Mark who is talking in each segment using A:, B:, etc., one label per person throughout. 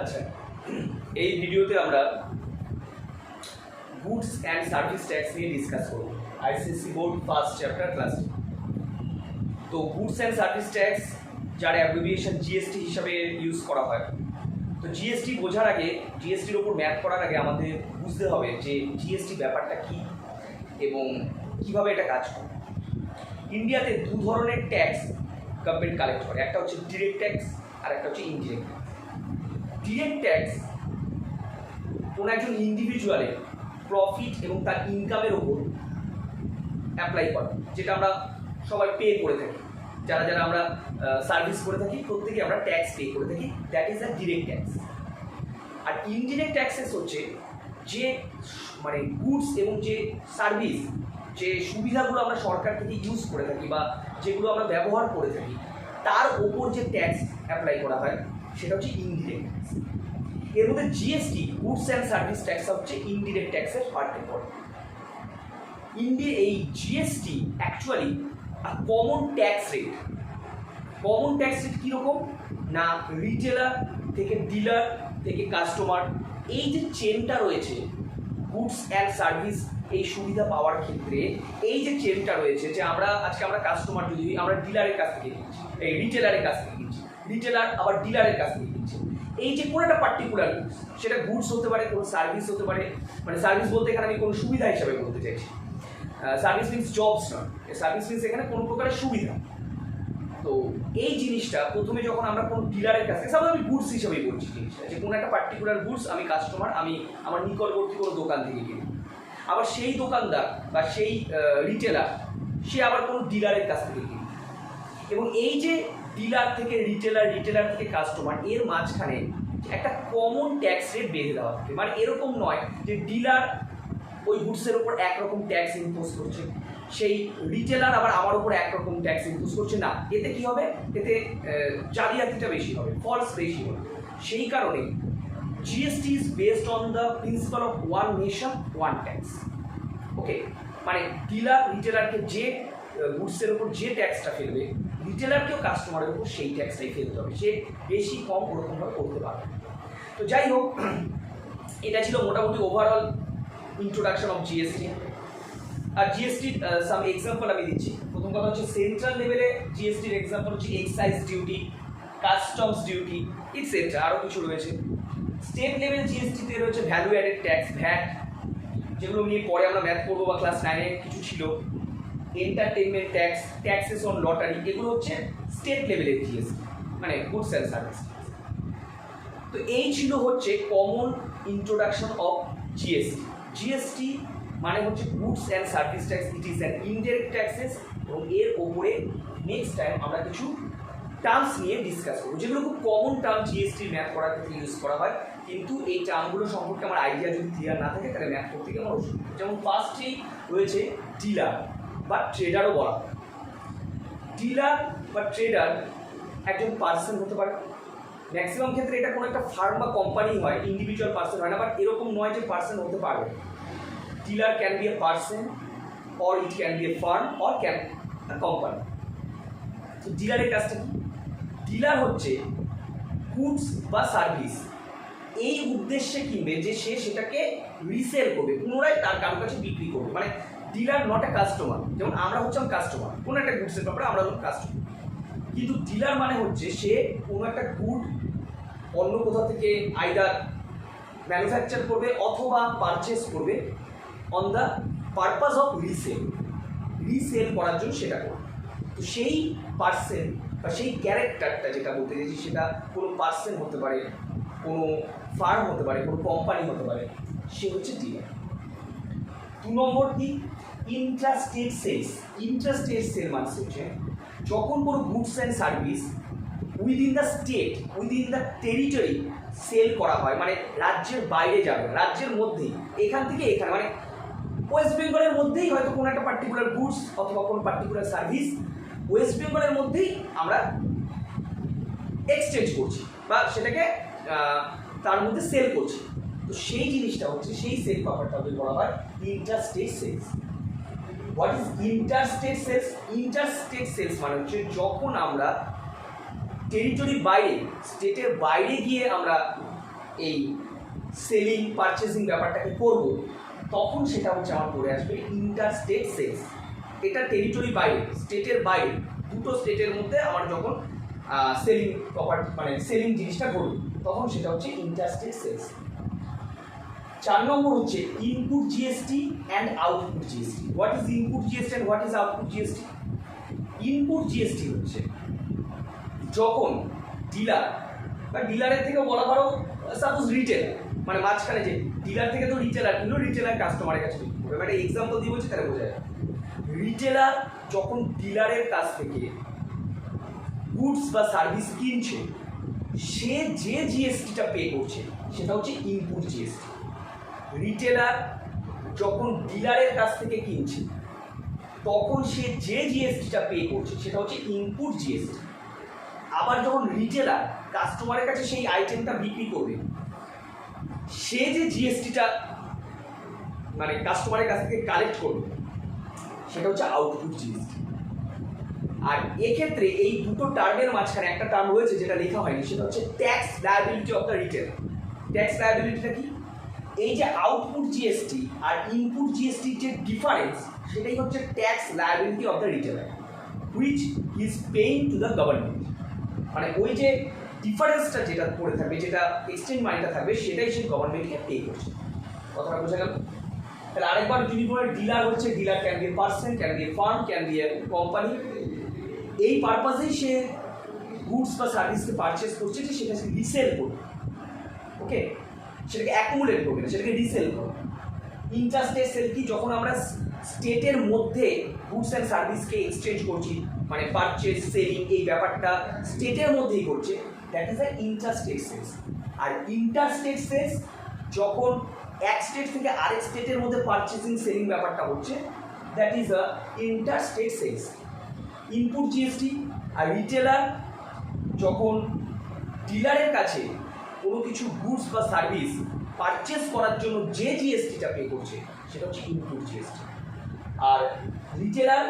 A: আচ্ছা, এই ভিডিওতে আমরা গুডস অ্যান্ড সার্ভিস ট্যাক্স নিয়ে ডিসকাস করব। ICSE board first chapter class. তো গুডস অ্যান্ড সার্ভিস ট্যাক্স যার অ্যাব্রিভিয়েশন জিএসটি হিসাবে ইউজ করা হয়। তো জিএসটি বোঝার আগে, জিএসটির ওপর ম্যাথ করার আগে আমাদের বুঝতে হবে যে জিএসটি ব্যাপারটা কী এবং কীভাবে এটা কাজ করে। ইন্ডিয়াতে দু ধরনের ট্যাক্স গভর্নমেন্ট কালেক্ট করে, একটা হচ্ছে ডিরেক্ট ট্যাক্স আর একটা হচ্ছে ইনডিরেক্ট ট্যাক্স। ডিরেক্ট ট্যাক্স কোনো একজন ইন্ডিভিজুয়ালের প্রফিট এবং তার ইনকামের ওপর অ্যাপ্লাই করে, যেটা আমরা সবাই পে করে থাকি। যারা যারা আমরা সার্ভিস করে থাকি প্রত্যেকে আমরা ট্যাক্স পে করে থাকি, that is the direct tax. আর ইনডিরেক্ট ট্যাক্সেস হচ্ছে যে মানে গুডস এবং যে সার্ভিস, যে সুবিধাগুলো আমরা সরকার থেকে ইউজ করে থাকি বা যেগুলো আমরা ব্যবহার করে থাকি তার ওপর যে ট্যাক্স অ্যাপ্লাই করা হয় সেটা হচ্ছে ইনডিরেক্ট ট্যাক্স। এর মধ্যে GST, goods and service tax হচ্ছে ইনডিরেক্ট ট্যাক্সের পার্টে পড়ে। এই GST actually common tax rate. Common tax rate কীরকম না, রিটেলার থেকে ডিলার থেকে কাস্টমার, এই যে চেনটা রয়েছে গুডস অ্যান্ড সার্ভিস এই সুবিধা পাওয়ার ক্ষেত্রে, এই যে চেনটা রয়েছে যে আজকে আমরা কাস্টমার যদি আমরা ডিলারের কাছ থেকে কিনছি, এই রিটেলারের কাছ থেকে কিনছি, রিটেলার আবার ডিলারের কাছ থেকে কিনছি, এই যে কোনো একটা পার্টিকুলার গুডস, সেটা গুডস হতে পারে, কোনো সার্ভিস হতে পারে। মানে সার্ভিস বলতে এখানে আমি কোনো সুবিধা হিসাবে বলতে চাইছি। সার্ভিস মিনস জবস নয়, সার্ভিস মিনস এখানে কোনো প্রকারের সুবিধা। তো এই জিনিসটা প্রথমে যখন আমরা কোনো ডিলারের কাছে, সাপোজ আমি গুডস হিসাবেই বলছি জিনিসটা, যে কোনো একটা পার্টিকুলার গুডস আমি কাস্টমার, আমি আমার নিকটবর্তী কোনো দোকান থেকে কিনি, আবার সেই দোকানদার বা সেই রিটেলার সে আবার কোনো ডিলারের কাছ থেকে কিনে, এবং এই যে ডিলার থেকে রিটেলার, রিটেলার থেকে কাস্টমার, এর মাঝখানে একটা কমন ট্যাক্স রেট বেঁধে দেওয়া থাকে। মানে এরকম নয় যে ডিলার ওই গুডসের ওপর একরকম ট্যাক্স ইম্পোজ করছে, সেই রিটেলার আবার আমার ওপর একরকম ট্যাক্স ইম্পোজ করছে না। এতে কি হবে, এতে জালিয়াতিটা বেশি হবে, ফলস বেশি হবে। সেই কারণে GST is based on the principle of one nation one tax. Okay, মানে ডিলার রিটেলারকে যে গুডসের ওপর যে ট্যাক্সটা ফেলবে, রিটেলারকেও কাস্টমারের উপর সেই ট্যাক্সটাই ফেলতে হবে, সে বেশি কম ওরকমভাবে করতে পারবে। তো যাই হোক, এটা ছিল মোটামুটি ওভারঅল ইন্ট্রোডাকশন অফ জিএসটি। আর জিএসটির সাম এক্সাম্পল আমি দিচ্ছি। প্রথম কথা হচ্ছে সেন্ট্রাল লেভেলে জিএসটির এক্সাম্পল হচ্ছে excise duty, customs duty, etcetera, আরও কিছু রয়েছে। স্টেট লেভেল জিএসটিতে রয়েছে ভ্যালু অ্যাডেড ট্যাক্স, ভ্যাট, যেগুলো নিয়ে পরে আমরা ম্যাথ করবো বা ক্লাস 9-এ কিছু ছিল। Entertainment tax, taxes on lottery, এগুলো হচ্ছে স্টেট লেভেলের জিএসটি, মানে গুডস অ্যান্ড সার্ভিস। তো এই ছিল হচ্ছে common introduction of GST. GST মানে হচ্ছে goods and service tax, it is an indirect taxes. এবং এর ওপরে নেক্সট টাইম আমরা কিছু টার্মস নিয়ে ডিসকাস করবো, যেগুলো খুব কমন টার্ম জিএসটির ম্যাথ করার ক্ষেত্রে ইউজ করা হয়। কিন্তু এই টার্মগুলো সম্পর্কে আমার আইডিয়া যদি ক্লিয়ার না থাকে তাহলে ম্যাথ করতে গিয়ে আমার অসুবিধা। যেমন ফার্স্টেই রয়েছে ডিলার বা ট্রেডারও বলা হয়। ডিলার বা ট্রেডার একজন পার্সন হতে পারে, ম্যাক্সিমাম ক্ষেত্রে এটা কোনো একটা ফার্ম বা কোম্পানি হয়, ইন্ডিভিজুয়াল পার্সন হয় না। বাট এরকম নয় যে পার্সন হতে পারবে। Dealer can B a person, or it can B A farm, or can a company. তো ডিলারের কাজটা কি? ডিলার হচ্ছে গুডস বা সার্ভিস এই উদ্দেশ্যে কিনবে যে সে সেটাকে রিসেল করবে, পুনরায় তার কারোর কাছে বিক্রি করবে। মানে ডিলার নট এ কাস্টমার। যেমন আমরা হচ্ছিলাম কাস্টমার কোনো একটা গুডসের ব্যাপারে, আমরা হলাম কাস্টমার। কিন্তু ডিলার মানে হচ্ছে সে কোনো একটা গুড অন্য কোথাও থেকে আইদার ম্যানুফ্যাকচার করবে অথবা পারচেস করবে on the purpose of resale করার জন্য সেটা করবে। তো সেই পার্সন বা সেই ক্যারেক্টারটা যেটা বলতে চাইছি, সেটা কোনো পার্সন হতে পারে, কোনো ফার্ম হতে পারে, কোনো কোম্পানি হতে পারে, সে হচ্ছে ডিলার। 2 নম্বর কি, ইন্ট্রাস্টেট সেলস। ইন্ট্রাস্টেট সেল মানে হচ্ছে যখন কোনো goods and service within the state, within the territory sale করা হয়, মানে রাজ্যের বাইরে যাবে, রাজ্যের মধ্যেই, এখান থেকে এখানে, মানে ওয়েস্ট বেঙ্গলের মধ্যেই হয়তো কোনো একটা পার্টিকুলার গুডস অথবা কোনো পার্টিকুলার সার্ভিস ওয়েস্ট বেঙ্গলের মধ্যেই আমরা এক্সচেঞ্জ করছি বা সেটাকে তার মধ্যে সেল করছি। তো সেই জিনিসটা হচ্ছে, সেই সেল ব্যাপারটা বলা হয় interstate sales. What is interstate sales? Interstate sales মানে হচ্ছে যখন আমরা টেরিটরির বাইরে, স্টেটের বাইরে গিয়ে আমরা এই সেলিং পারচেজিং ব্যাপারটাকে করব, তখন সেটা হচ্ছে আমার পড়ে আসবে ইন্টার স্টেট সেলস। এটা টেরিটরি বাইরে, স্টেটের বাইরে, দুটো স্টেটের মধ্যে আমার যখন সেলিং প্রপার্টি মানে সেলিং জিনিসটা ঘটবে, তখন সেটা হচ্ছে ইন্টার স্টেট সেলস। 4 নম্বর হচ্ছে input GST and output GST. What is input GST and what is output GST? Input GST হচ্ছে যখন ডিলার বা ডিলারের থেকে বলা পারো সাপোজ রিটেলার, মানে মাঝখানে যে ডিলার থেকে তো রিটেলার কিনলো, রিটেলার কাস্টমারের কাছে বিক্রি করবে। একটা এক্সাম্পল দিয়ে বলছি, তাহলে বোঝা যায়। রিটেলার যখন ডিলারের কাছ থেকে গুডস বা সার্ভিস কিনছে, সে যে জিএসটিটা পে করছে সেটা হচ্ছে ইনপুট জিএসটি। রিটেলার যখন ডিলারের কাছ থেকে কিনছে, তখন সে যে জিএসটিটা পে করছে সেটা হচ্ছে ইনপুট জিএসটি। আবার যখন রিটেলার কাস্টমারের কাছে সেই আইটেমটা বিক্রি করবে, সে যে জিএসটিটা মানে কাস্টমারের কাছ থেকে কালেক্ট করবে সেটা হচ্ছে আউটপুট জিএসটি। আর এক্ষেত্রে এই দুটো টার্মের মাঝখানে একটা টার্ম রয়েছে যেটা লেখা হয়নি, সেটা হচ্ছে tax liability of the retailer. Tax লায়াবিলিটিটা কি? এই যে আউটপুট জিএসটি আর ইনপুট জিএসটির যে ডিফারেন্স, সেটাই হচ্ছে tax liability of the retailer which is paying to the government. মানে ওই যে ডিফারেন্সটা যেটা পড়ে থাকবে, যেটা এক্সচেঞ্জ মানিটা থাকবে, সেটাই সে গভর্নমেন্টকে পে করছে। কথাটা বোঝা গেল? তাহলে আরেকবার যদি বলে, ডিলার হচ্ছে, dealer can B a person, can B A farm, can B a company. এই পারপাসেই সে গুডস বা সার্ভিসকে পারচেস করছে, যে সেটা সে রিসেল করবে। ওকে, সেটাকে অ্যাকুমুলেট করবে না, সেটাকে রিসেল করবে। ইন্টারস্টেট সেল কি? যখন আমরা স্টেটের মধ্যে গুডস অ্যান্ড সার্ভিসকে এক্সচেঞ্জ করছি, মানে পারচেস সেলিং এই ব্যাপারটা স্টেটের মধ্যেই করছে, that is a interstate sales. আর ইন্টারস্টেট সেলস যখন এক স্টেট থেকে আরেক স্টেটের মধ্যে পারচেসিং সেলিং ব্যাপারটা হচ্ছে, that is a interstate sales. Input GST আর রিটেলার যখন ডিলারের কাছে কোনো কিছু গুডস বা সার্ভিস পারচেস করার জন্য যে জিএসটিটা পে করছে সেটা হচ্ছে ইনপুট জিএসটি। আর রিটেলার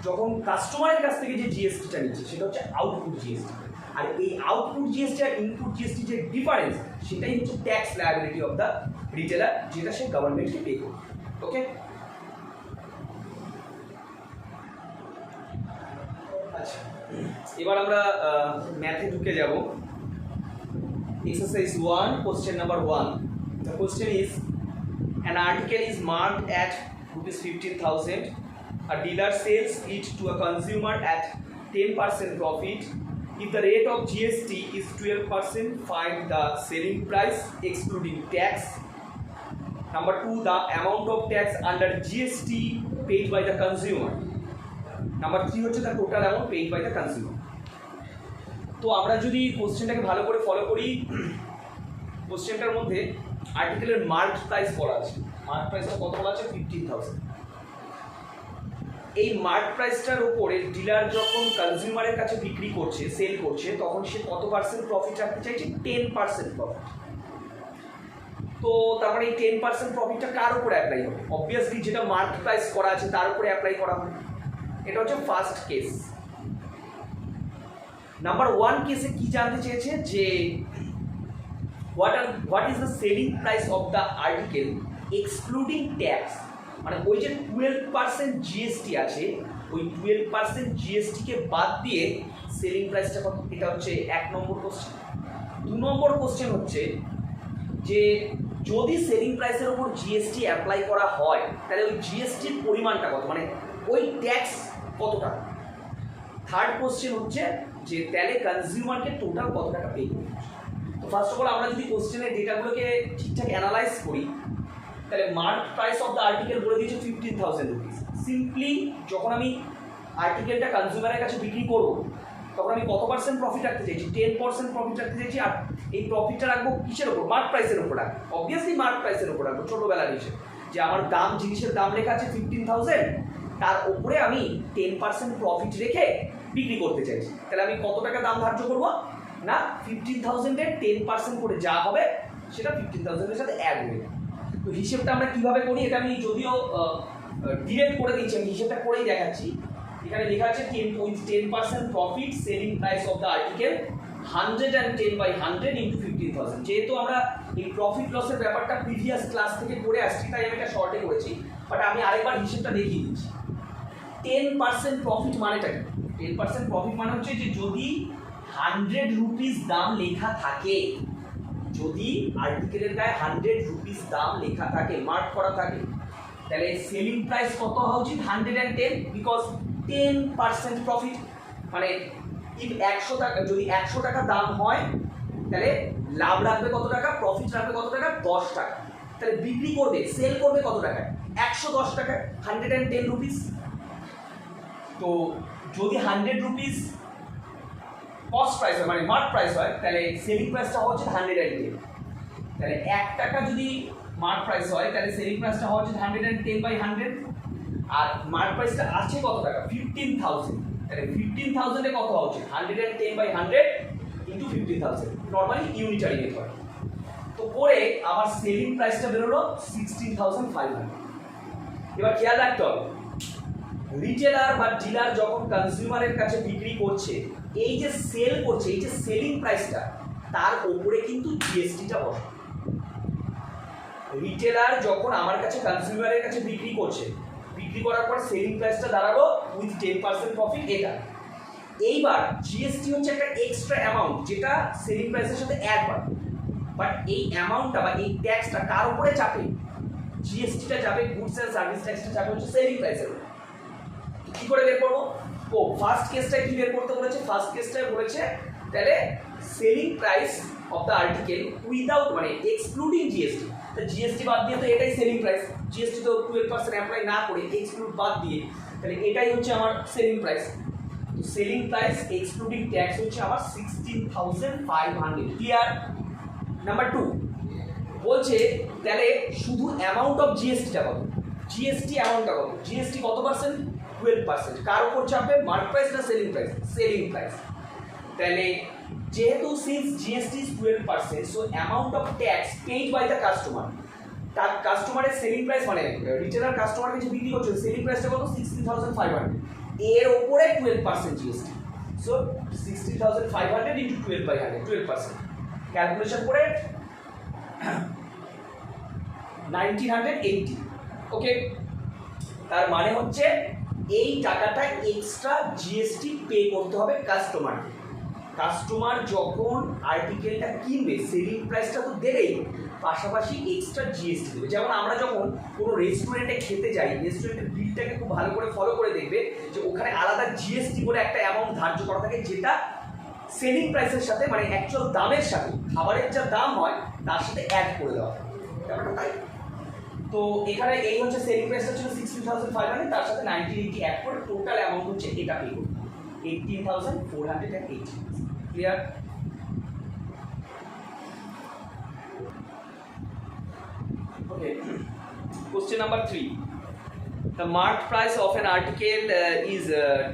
A: যখন কাস্টমারের কাছ থেকে যে জিএসটিটা নিচ্ছে সেটা হচ্ছে আউটপুট জিএসটি। আর এই আউটপুট জিএসটি আর ইনপুট জিএসটি যে ডিফারেন্স, সেটাই হচ্ছে tax liability of the retailer, যেটা সে গভর্নমেন্টকে পে করবে। ওকে, আচ্ছা, এবার আমরা ম্যাথে ঢুকে যাব। Exercise 1, question number 1. The question is, an article is marked at ₹15,000. A dealer sells it to a consumer at 10% profit. If the rate of GST is 12%, find the selling price excluding tax. Number 2, the amount of tax under GST paid by the consumer. Number 3 হচ্ছে the total amount paid by the consumer. তো আমরা যদি কোশ্চেনটাকে ভালো করে follow করি, কোশ্চেনটার মধ্যে আর্টিকেলের mark price বলা আছে। মার্ক প্রাইসটা কত বলা আছে? 15,000। এই মার্ক প্রাইসটার উপরে ডিলার যখন কনজিউমারের কাছে বিক্রি করছে, সেল করছে, তখন সে কত পার্সেন্ট প্রফিট রাখতে চাইছে? 10% প্রফিট। তো তার মানে এই 10% প্রফিটটা কার উপরে অ্যাপ্লাই হবে? অবভিয়াসলি যেটা মার্ক প্রাইস করা আছে তার উপরে অ্যাপ্লাই করা হবে। এটা হচ্ছে ফার্স্ট কেস। নাম্বার 1 কেসে কি জানতে চেয়েছে যে what is the selling price of the article excluding tax. মানে ওই যে 12% জিএসটি আছে, ওই 12% জিএসটিকে বাদ দিয়ে সেলিং প্রাইসটা কত? এটা হচ্ছে 1 নম্বর কোশ্চেন। 2 নম্বর কোশ্চেন হচ্ছে যে যদি সেলিং প্রাইসের উপর জিএসটি অ্যাপ্লাই করা হয়, তাহলে ওই জিএসটির পরিমাণটা কত, মানে ওই ট্যাক্স কত টাকা। থার্ড কোশ্চেন হচ্ছে যে তাহলে কনজিউমারকে টোটাল কত টাকা পে করবে। তো ফার্স্ট অফ অল আমরা যদি কোশ্চেনের ডেটাগুলোকে ঠিকঠাক অ্যানালাইজ করি, তাহলে mark price of the article বলে দিয়েছে 15,000 রুপিস। সিম্পলি যখন আমি আর্টিকেলটা কনজিউমারের কাছে বিক্রি করবো, তখন আমি কত পার্সেন্ট প্রফিট রাখতে চাইছি? 10% প্রফিট রাখতে চাইছি। আর এই প্রফিটটা রাখবো কিসের ওপর? মার্ক প্রাইসের ওপর রাখবো। অবভিয়াসলি মার্ক প্রাইসের ওপর রাখবো, ছোটোবেলার হিসেবে যে আমার দাম, জিনিসের দাম লেখা আছে 15,000, তার ওপরে আমি 10% প্রফিট রেখে বিক্রি করতে চাইছি। তাহলে আমি কত টাকা দাম ধার্য করবো না? 15,000-এর 10% করে যা হবে সেটা 15,000-এর সাথে অ্যাড হয়ে যাবে। তো হিসেবটা আমরা কীভাবে করি, এটা আমি যদিও ডিরেক্ট করে দিচ্ছি, আমি হিসেবটা করেই দেখাচ্ছি। এখানে লেখা আছে 10% profit selling price of the article 110/100 into 15,000। যেহেতু আমরা এই প্রফিট লসের ব্যাপারটা প্রিভিয়াস ক্লাস থেকে করে আসছি তাই আমি এটা শর্টে করেছি, বাট আমি আরেকবার হিসেবটা দেখিয়ে দিচ্ছি। 10% প্রফিট মানেটা কি? 10% প্রফিট মানে হচ্ছে যে যদি 100 রুপিস দাম লেখা থাকে, যদি আর্টিকেলের গায়ে 100 রুপিস দাম লেখা থাকে, মার্ক করা থাকে, তাহলে সেলিং প্রাইস কত হওয়া উচিত? 110, বিকজ 10% প্রফিট। মানে ইফ 100 টাকা, যদি 100 টাকা দাম হয় তাহলে লাভ রাখবে কত টাকা, প্রফিট রাখবে কত টাকা? 10 টাকা। তাহলে বিক্রি করবে, সেল করবে কত টাকায়? 110 টাকায়, 110 রুপিস। তো যদি 100 রুপিস কস্ট প্রাইস হয়, মানে মার্ক প্রাইস হয়, তাহলে সেলিং প্রাইসটা হওয়া উচিত 110। তাহলে 1 টাকা যদি মার্ক প্রাইস হয় তাহলে সেলিং প্রাইসটা হওয়া উচিত 110/100, আর মার্ক প্রাইসটা আছে কত টাকা? 15,000। তাহলে 15,000 এ কত হওয়া উচিত? 110/100 ইন্টু 15,000, নর্মালি ইউনিটারি মেথড। তো করে আমার সেলিং প্রাইসটা বেরোলো 16,500। এবার খেয়াল রাখতে হবে, রিটেলার বা ডিলার যখন কনজিউমারের কাছে বিক্রি করছে, এই যে সেল করছে, এই যে সেলিং প্রাইসটা, তার উপরে কিন্তু জিএসটিটা বসে। রিটেলার যখন আমার কাছে কনজিউমারের কাছে বিক্রি করছে, বিক্রি করার পর সেলিং প্রাইসটা দাঁড়ালো উইথ 10% প্রফিট এটা। এইবার জিএসটি হচ্ছে একটা এক্সট্রা অ্যামাউন্ট যেটা সেলিং প্রাইসের সাথে অ্যাড হয়, বাট এই অ্যামাউন্টটা বা এই ট্যাক্সটা কার উপরে চাপে? জিএসটিটা যাবে, গুডস অ্যান্ড সার্ভিস ট্যাক্সটা যাবে হচ্ছে সেলিং প্রাইসের। কি করে বের করবো? ও ফার্স্ট কেসটায় কি বের করতে বলেছে? ফার্স্ট কেসটায় বলেছে তাহলে selling price of the article without, মানে এক্সক্লুডিং জিএসটি। তো জিএসটি বাদ দিয়ে তো এটাই সেলিং প্রাইস, জিএসটি তো 12% অ্যাপ্লাই না করে এক্সক্লুড বাদ দিয়ে, তাহলে এটাই হচ্ছে আমার সেলিং প্রাইস। তো সেলিং প্রাইস এক্সক্লুডিং ট্যাক্স হচ্ছে আমার 16,500। ক্লিয়ার? নাম্বার 2 বলছে তাহলে শুধু অ্যামাউন্ট অফ জিএসটিটা কত? জিএসটি অ্যামাউন্টটা কত? জিএসটি কত পার্সেন্ট? 12%। কার উপর চাপবে? মার্ক প্রাইস না সেলিং প্রাইস? Selling price. তাহলে যেহেতু since GST is 12%, so amount of tax paid by the customer, তার কাস্টমারের সেলিং প্রাইস, মানে রিটেলার কাস্টমারকে যে বিক্রি করছে সেলিং প্রাইসটা কত? 16,500। এর উপরে 12% জিএসটি, সো 16,500 ইন্টু 12/100, 12%। ক্যালকুলেশন করে 1980। ওকে, তার মানে হচ্ছে এই টাকাটা এক্সট্রা জিএসটি পে করতে হবে কাস্টমারকে। কাস্টমার যখন আর্টিকেলটা কিনবে সেলিং প্রাইসটা তো দেবেই, পাশাপাশি এক্সট্রা জিএসটি দেবে। যেমন আমরা যখন কোনো রেস্টুরেন্টে খেতে যাই, রেস্টুরেন্টের বিলটাকে খুব ভালো করে ফলো করে দেখবে যে ওখানে আলাদা জিএসটি বলে একটা অ্যামাউন্ট ধার্য করা থাকে, যেটা সেলিং প্রাইসের সাথে, মানে অ্যাকচুয়াল দামের সাথে, খাবারের যা দাম হয় তার সাথে অ্যাড করে দেওয়া হয়। ব্যাপারটা তাই। তো এখানে এই হচ্ছে সেলিং প্রাইসটা ছিল 16,500, তার সাথে 1980 অ্যাড করে টোটাল অ্যামাউন্ট হচ্ছে এটা পে করতে 18,480। Clear? Okay, question number 3. The marked price of an article is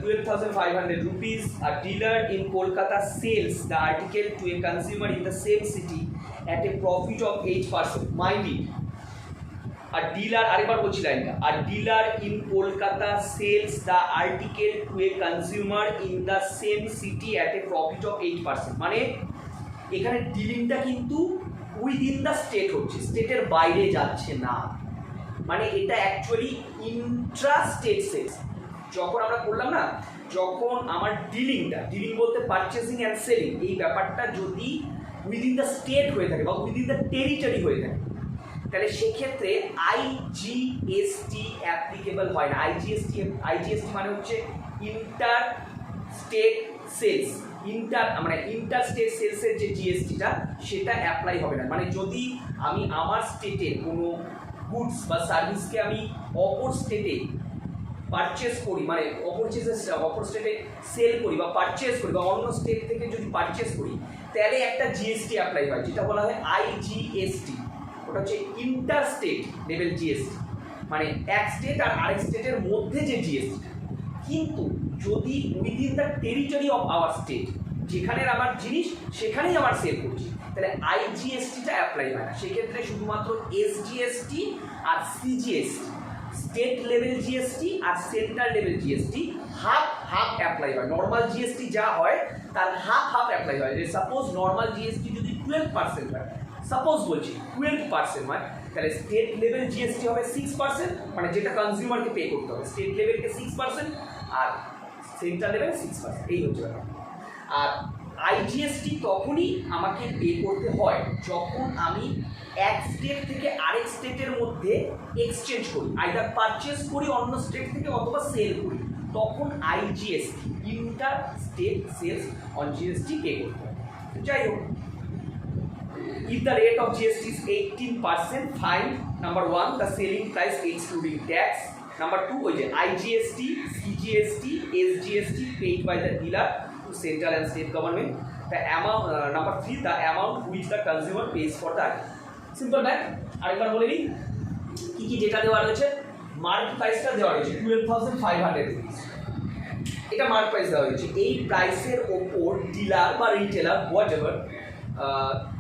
A: 12,500 rupees. A dealer in Kolkata sells the article to a consumer in the same city at a profit of 8%. Mind it. A dealer, আরেকবার বলছি লাইনটা, a dealer in Kolkata sells the article to a consumer in the same city at a profit of 8%. মানে এখানে ডিলিংটা কিন্তু within the state হচ্ছে, স্টেটের বাইরে যাচ্ছে না। মানে এটা অ্যাকচুয়ালি ইন্ট্রা স্টেট সেলস। যখন আমরা করলাম না, যখন আমার ডিলিং বলতে পারচেসিং অ্যান্ড সেলিং, এই ব্যাপারটা যদি উইদিন দ্য স্টেট হয়ে থাকে বা উইদিন দ্য টেরিটরি হয়ে থাকে, তাহলে সেক্ষেত্রে আইজিএসটি অ্যাপ্লিকেবল হয় না। আইজিএসটি মানে হচ্ছে inter state sales, inter state সেলসের যে জিএসটিটা সেটা অ্যাপ্লাই হবে না। মানে যদি আমি আমার স্টেটের কোনো গুডস বা সার্ভিসকে আমি অপর স্টেটে পারচেস করি, মানে অপর স্টেটে সেল করি বা পারচেস করি, বা অন্য স্টেট থেকে যদি পারচেস করি, তাহলে একটা জিএসটি অ্যাপ্লাই হয়, যেটা বলা হয় আইজিএসটি। ওটা হচ্ছে ইন্টার স্টেট লেভেল জিএসটি, মানে এক স্টেট আর আরেক স্টেটের মধ্যে যে জিএসটি। কিন্তু যদি within the territory of our state, যেখানের আমার জিনিস সেখানেই আমার সেল করছি, তাহলে আইজিএসটিটা অ্যাপ্লাই হয় না। সেক্ষেত্রে শুধুমাত্র এসজিএসটি আর সিজিএসটি, স্টেট লেভেল জিএসটি আর central level GST half half apply হয়। নর্মাল জিএসটি যা হয় তার হাফ হাফ অ্যাপ্লাই হয়। সাপোজ নর্মাল জিএসটি যদি 12% হয়, সাপোজ বলছি 12% হয়, তাহলে স্টেট লেভেল জিএসটি হবে 6%, মানে যেটা কনজিউমারকে পে করতে হবে। স্টেট লেভেলকে 6% আর সেন্ট্রাল লেভেল 6%, এই হচ্ছে ব্যাপার। আর আইজিএসটি তখনই আমাকে পে করতে হয় যখন আমি এক স্টেট থেকে আরেক স্টেটের মধ্যে এক্সচেঞ্জ করি, আইদার পারচেস করি অন্য স্টেট থেকে অথবা সেল করি, তখন IGST inter state sales on GST pay করতে হয়। যাই হোক, if the rate of GST is 18%, find number 1 the selling price excluding tax, number 2 ওই যে IGST, CGST, SGST paid by the dealer to central and state government, the amount number 3 the amount which the consumer pays for the item. Simple math. আরেকবার বলে নিই কি কি data দেওয়া রয়েছে। Mark প্রাইসটা দেওয়া রয়েছে 12,500 রুপিস, এটা মার্ক প্রাইস দেওয়া রয়েছে। এই প্রাইসের ওপর ডিলার বা রিটেলার হোয়াট এভার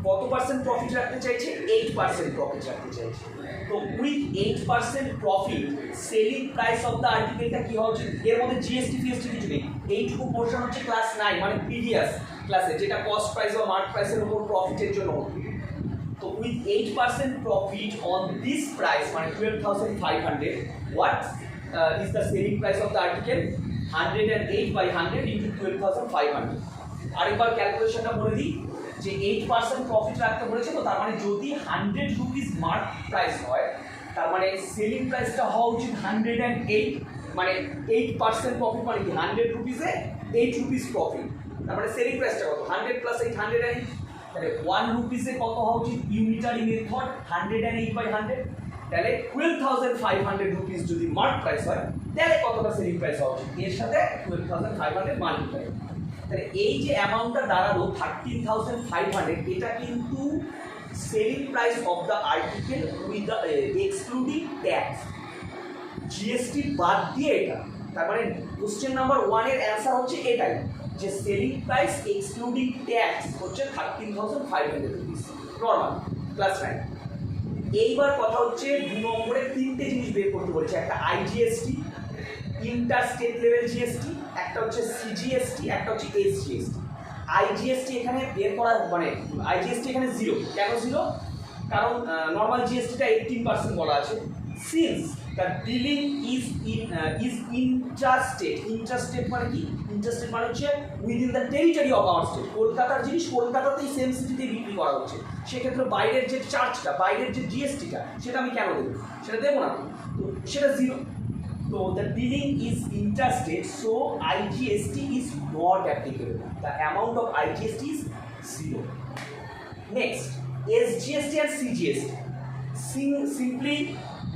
A: কত পার্সেন্ট প্রফিট রাখতে চাইছে? 8% প্রফিট রাখতে চাইছে। তো with 8% profit selling price of the আর্টিকেলটা কি হওয়া উচিত? এর মধ্যে জিএসটি ফিএসটি কিছু নেই, এইটুকু পোর্শন হচ্ছে ক্লাস 9 মানে প্রিভিয়াস ক্লাসে, যেটা কস্ট প্রাইস বা মার্ক প্রাইসের উপর প্রফিটের জন্য হতো। তো with 8% profit on this price মানে 12,500, what is the selling price of the article? 108 by 100 into 12,500। আরেকবার ক্যালকুলেশনটা বলে দিই যে 8% প্রফিট রাখতে বলেছে, তো তার মানে যদি 100 রুপিস মার্ক প্রাইস হয়, তার মানে সেলিং প্রাইসটা হওয়া উচিত 108, মানে 8% প্রফিট মানে কি 100 রুপিসে 8 রুপিস প্রফিট, তার মানে সেলিং প্রাইসটা কত? 100 প্লাস 8, 108, তাহলে 1 রুপিসে কত হওয়া উচিত? ইউনিটারি মেথড 108 by 100, তাহলে 12,500 রুপিস যদি মার্ক প্রাইস হয় তাহলে কতটা সেলিং প্রাইস হওয়া উচিত? এর সাথে 12,500 মাল্টিপ্লাই। তাহলে এই যে অ্যামাউন্টটা দাঁড়ালো 13,500, এটা কিন্তু selling price of the article with the excluding tax, GST বাদ দিয়ে এটা। তার মানে কোশ্চেন নাম্বার 1 এর অ্যান্সার হচ্ছে এটাই, যে সেলিং প্রাইস এক্সক্লুডিং ট্যাক্স হচ্ছে 13,500 রুপিস, নর্মাল ক্লাস 9। এইবার কথা হচ্ছে 2 নম্বরে 3টে জিনিস বের করতে বলেছে, একটা IGST, inter state level GST, একটা হচ্ছে সিজিএসটি, একটা হচ্ছে এসজিএসটি। আইজিএসটি এখানে বের করা মানে আইজিএসটি এখানে 0, কেন 0? কারণ নর্মাল জিএসটিটা 18% বলা আছে। Since the dealing is interstate, interstate মানে কি? ইন্টারস্টেট মানে হচ্ছে within the territory of our state. কলকাতার জিনিস কলকাতাতেই সেম সিটিতেই বিক্রি করা হচ্ছে, সেক্ষেত্রে বাইরের যে চার্জটা, বাইরের যে জিএসটিটা, সেটা আমি কেন দেবো? সেটা দেবো না, তো সেটা 0। So the billing is interstate, so IGST is not applicable. The amount of IGST is 0. Next, SGST and CGST. Simply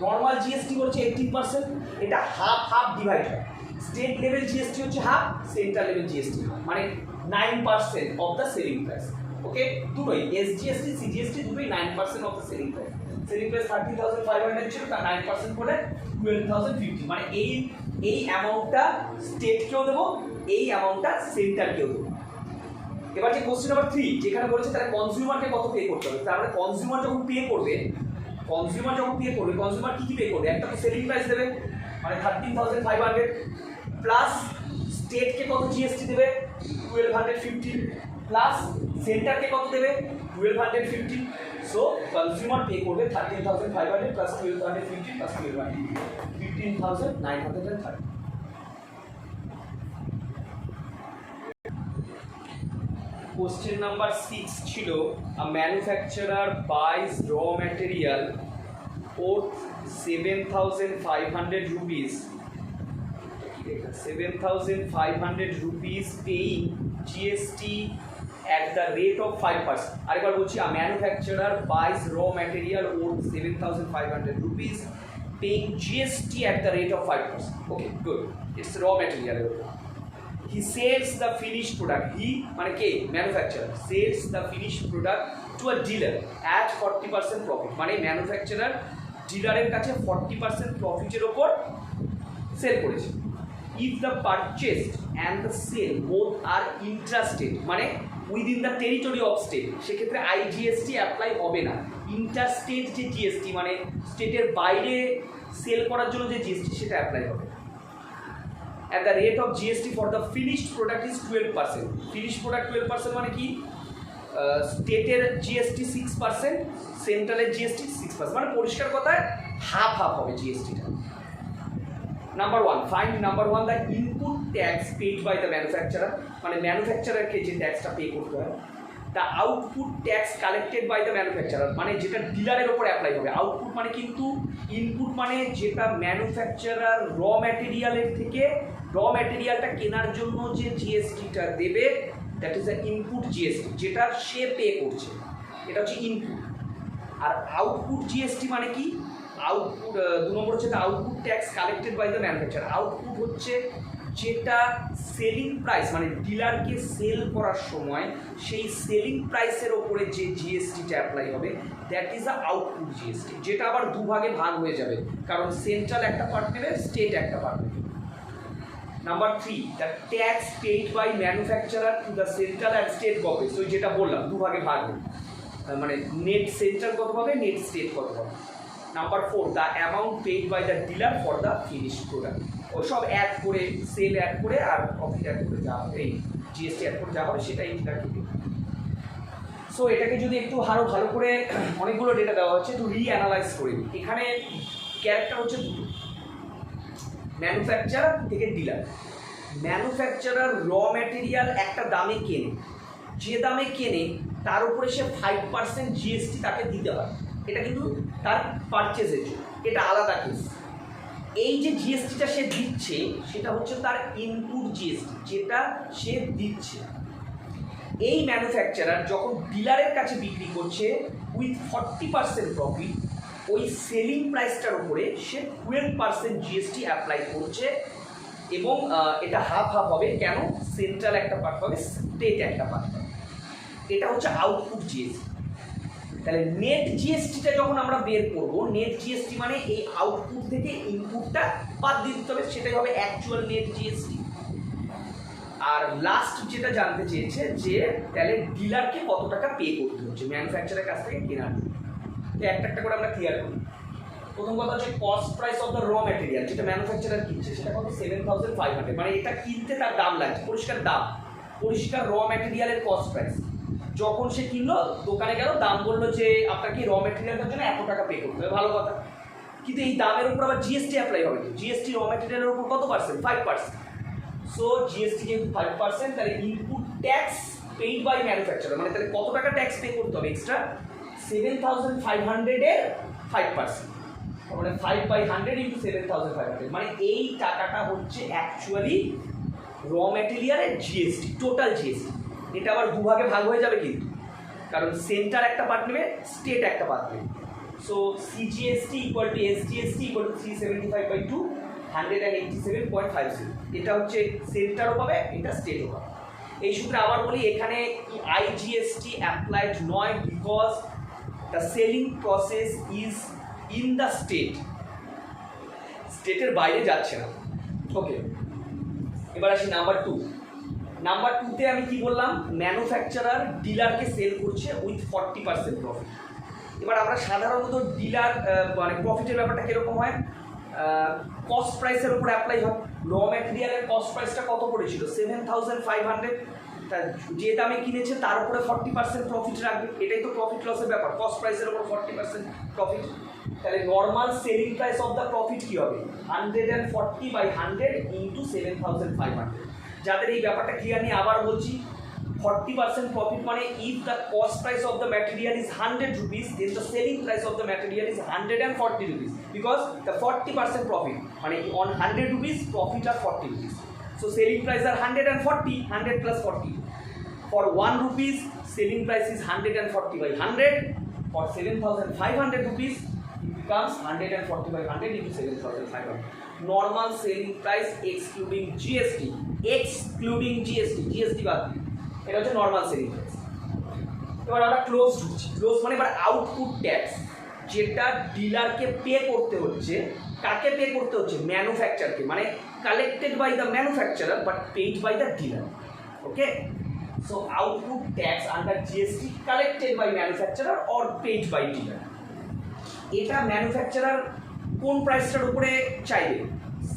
A: normal GST হচ্ছে 18%, এটা হাফ হাফ ডিভাইড হয়। স্টেট লেভেল জিএসটি হচ্ছে হাফ, সেন্ট্রাল লেভেল জিএসটি মানে 9% of the selling price. ওকে, দুটোই SGST CGST দুটোই 9% of the selling price. Selling price 13,500 ছিল, তার 9% করে 12,050, মানে এই অ্যামাউন্টটা স্টেটকেও দেবো, এই অ্যামাউন্টটা সেন্ট্রালকেও দেবো। এবার যে কোশ্চেন নাম্বার 3 যেখানে বলেছে তাহলে কনজিউমারকে কত পে করতে হবে, তার মানে কনজিউমার যখন পে করবে, কনজিউমার কি পে করবে? একটা তো সেলিং প্রাইস দেবে মানে 13,500, প্লাস স্টেটকে কত জিএসটি দেবে? 1250, প্লাস সেন্টারকে কত দেবে? 1250। সো কনজিউমার পে করবে 13,500 প্লাস 1250 প্লাস 1250, 15,930। কোশ্চেন নাম্বার 6 ছিল a manufacturer buys raw material worth 7,500 rupees, 7,500 rupees paying GST at the rate of 5%. আরেকবার বলছি, a manufacturer buys raw material worth 7,500 rupees paying GST at the rate of 5%. Okay, good. It's raw material. He sells the finished product. He মানে কে? Manufacturer sells the finished product to a dealer at 40% profit. মানে manufacturer ডিলারের কাছে 40% প্রফিটের ওপর sell করেছে। If the purchase and the sale both are intrastate, মানে within the territory of state, সেক্ষেত্রে IGST apply হবে না। ইন্টার স্টেট যে জিএসটি মানে স্টেটের বাইরে সেল করার জন্য যে জিএসটি সেটা অ্যাপ্লাই হবে। At the rate of GST for the finished product is 12%। Finished product 12% মানে কি, স্টেটের জিএসটি 6%, সেন্ট্রালের জিএসটি 6%, মানে পরিষ্কার কথায় হাফ হাফ হবে জিএসটিটা। Number one, find number one the input tax paid by the manufacturer, মানে ম্যানুফ্যাকচারারকে যে ট্যাক্সটা পে করতে হয়। The output tax collected by the manufacturer, মানে যেটা ডিলারের ওপর অ্যাপ্লাই হবে। আউটপুট মানে কিন্তু, ইনপুট মানে যেটা ম্যানুফ্যাকচারার র ম্যাটেরিয়ালের থেকে, র ম্যাটেরিয়ালটা কেনার জন্য যে জিএসটিটা দেবে, that is the input GST, যেটা সে পে করছে, এটা হচ্ছে ইনপুট। আর আউটপুট জিএসটি মানে কি, আউটপুট 2 নম্বর হচ্ছে the output tax collected by the manufacturer. Output হচ্ছে যেটা সেলিং প্রাইস, মানে ডিলারকে সেল করার সময় সেই সেলিং প্রাইসের ওপরে যে জিএসটিটা অ্যাপ্লাই হবে, that is the output GST, যেটা আবার দুভাগে ভাগ হয়ে যাবে, কারণ সেন্ট্রাল একটা পার্ট নেবে, স্টেট একটা পার্ট নেবে। Number 3, the tax paid by manufacturer to the central and state government. ওই যেটা বললাম দুভাগে ভাগ হবে, মানে নেট সেন্ট্রাল কত পাবে, নেট স্টেট কত পাবে। Number 4, the amount paid by the dealer for the finished product. ওই সব অ্যাড করে, সেল অ্যাড করে আর প্রফিট অ্যাড করে যা হবে, এই জিএসটি অ্যাড করে যা হবে সেটাই ডিলারকে দেবে। সো এটাকে যদি একটু আরও ভালো করে, অনেকগুলো ডেটা দেওয়া হচ্ছে, একটু রিঅ্যানালাইজ করে নিই। এখানে ক্যারেক্টার হচ্ছে দুটো, ম্যানুফ্যাকচারার থেকে ডিলার। ম্যানুফ্যাকচারার র ম্যাটেরিয়াল একটা দামে কেনে, যে দামে কেনে তার উপরে সে 5% জিএসটি তাকে দিতে হয়, এটা কিন্তু তার পারচেজের জন্য, এটা আলাদা কেস। এই যে জিএসটিটা সে দিচ্ছে সেটা হচ্ছে তার ইনপুট জিএসটি, যেটা সে দিচ্ছে। এই ম্যানুফ্যাকচারার যখন ডিলারের কাছে বিক্রি করছে উইথ 40% প্রফিট, ওই সেলিং প্রাইসটার উপরে সে 12% জিএসটি অ্যাপ্লাই করছে, এবং এটা হাফ হাফ হবে। কেন, সেন্ট্রাল একটা পার্ট পাবে, স্টেট একটা পার্ট পাবে। এটা হচ্ছে আউটপুট জিএসটি। তাহলে নেট জিএসটিটা যখন আমরা বের করব, নেট জিএসটি মানে এই আউটপুট থেকে ইনপুটটা বাদ দিয়ে দিতে হবে, সেটাই হবে অ্যাকচুয়াল নেট জিএসটি। আর লাস্ট যেটা জানতে চেয়েছে যে তাহলে ডিলারকে কত টাকা পে করতে হচ্ছে ম্যানুফ্যাকচারের কাছ থেকে কেনার জন্য। তো একটা একটা করে আমরা ক্লিয়ার করি। প্রথম কথা হচ্ছে কস্ট প্রাইস অফ দ্য র ম্যাটেরিয়াল, যেটা ম্যানুফ্যাকচারার কিনছে সেটা কত, 7,500, মানে এটা কিনতে তার দাম লাগছে, পরিষ্কার দাম, পরিষ্কার র ম্যাটেরিয়ালের কস্ট প্রাইস। যখন সে কিনলো, দোকানে গেল, দাম বললো যে আপনাকে র ম্যাটেরিয়ালের জন্য এত টাকা পে করতে হবে, ভালো কথা। কিন্তু এই দামের উপর আবার জিএসটি অ্যাপ্লাই হবে, জিএসটি র ম্যাটেরিয়ালের উপর কত পার্সেন্ট, 5%। সো জিএসটি যেহেতু 5%, তাহলে input tax paid by manufacturer, মানে তাহলে কত টাকা ট্যাক্স পে করতে হবে এক্সট্রা, 7,500 এর 5%, মানে 5/100 ইন্টু 7,500, মানে এই টাকাটা হচ্ছে অ্যাকচুয়ালি র ম্যাটেরিয়ালের জিএসটি, টোটাল জিএসটি। এটা আবার দুভাগে ভাগ হয়ে যাবে কিন্তু, কারণ সেন্টার একটা পার্ট নেবে, স্টেট একটা পার্ট নেবে। So CGST equal to SGST equal to 375/2, 187.50। এটা হচ্ছে সেন্টারও পাবে, এটা স্টেটও পাবে। এই সূত্রে আবার বলি, এখানে আইজিএসটি অ্যাপ্লাইড নয়, because the selling process is in the state, স্টেটের বাইরে যাচ্ছে না। ওকে, এবার আসি নাম্বার 2। নাম্বার 2তে আমি কি বললাম, ম্যানুফ্যাকচারার ডিলারকে সেল করছে উইথ 40% প্রফিট। এবার আমরা সাধারণত ডিলার মানে প্রফিটের ব্যাপারটা কীরকম হয়, কস্ট প্রাইসের উপর অ্যাপ্লাই হয়। র ম্যাটেরিয়ালের কস্ট প্রাইসটা কত পড়েছিল, 7,500, তা যে দামে কিনেছে তার উপরে 40% প্রফিট রাখবে, এটাই তো প্রফিট লসের ব্যাপার, কস্ট প্রাইসের উপর 40% প্রফিট। তাহলে normal selling price of the profit কী হবে, 140/100 ইন্টু 7,500। যাদের এই ব্যাপারটা ক্লিয়ার নেই আবার বলছি, 40% প্রফিট মানে if the cost price of the material is 100 rupees, then the selling price of the material is 140 rupees, because the 40% profit মানে on 100 rupees profit are 40 rupees. So selling price are 140, 100 plus 40. For 1 rupees selling price is 140/100. For 7,500 rupees it becomes 140/100 into 7,500. Normal selling price excluding GST, GST বাদ, এটা হচ্ছে normal selling price. এবার আমরা close ঢুকছি। Close মানে এবার output tax, যেটা ডিলারকে pay করতে হচ্ছে, কাকে পে করতে হচ্ছে, ম্যানুফ্যাকচারকে, মানে collected by the manufacturer but paid by the dealer. Okay, So output tax under GST collected by manufacturer or paid by dealer. এটা ম্যানুফ্যাকচারার কোন প্রাইসটার উপরে চাইবে?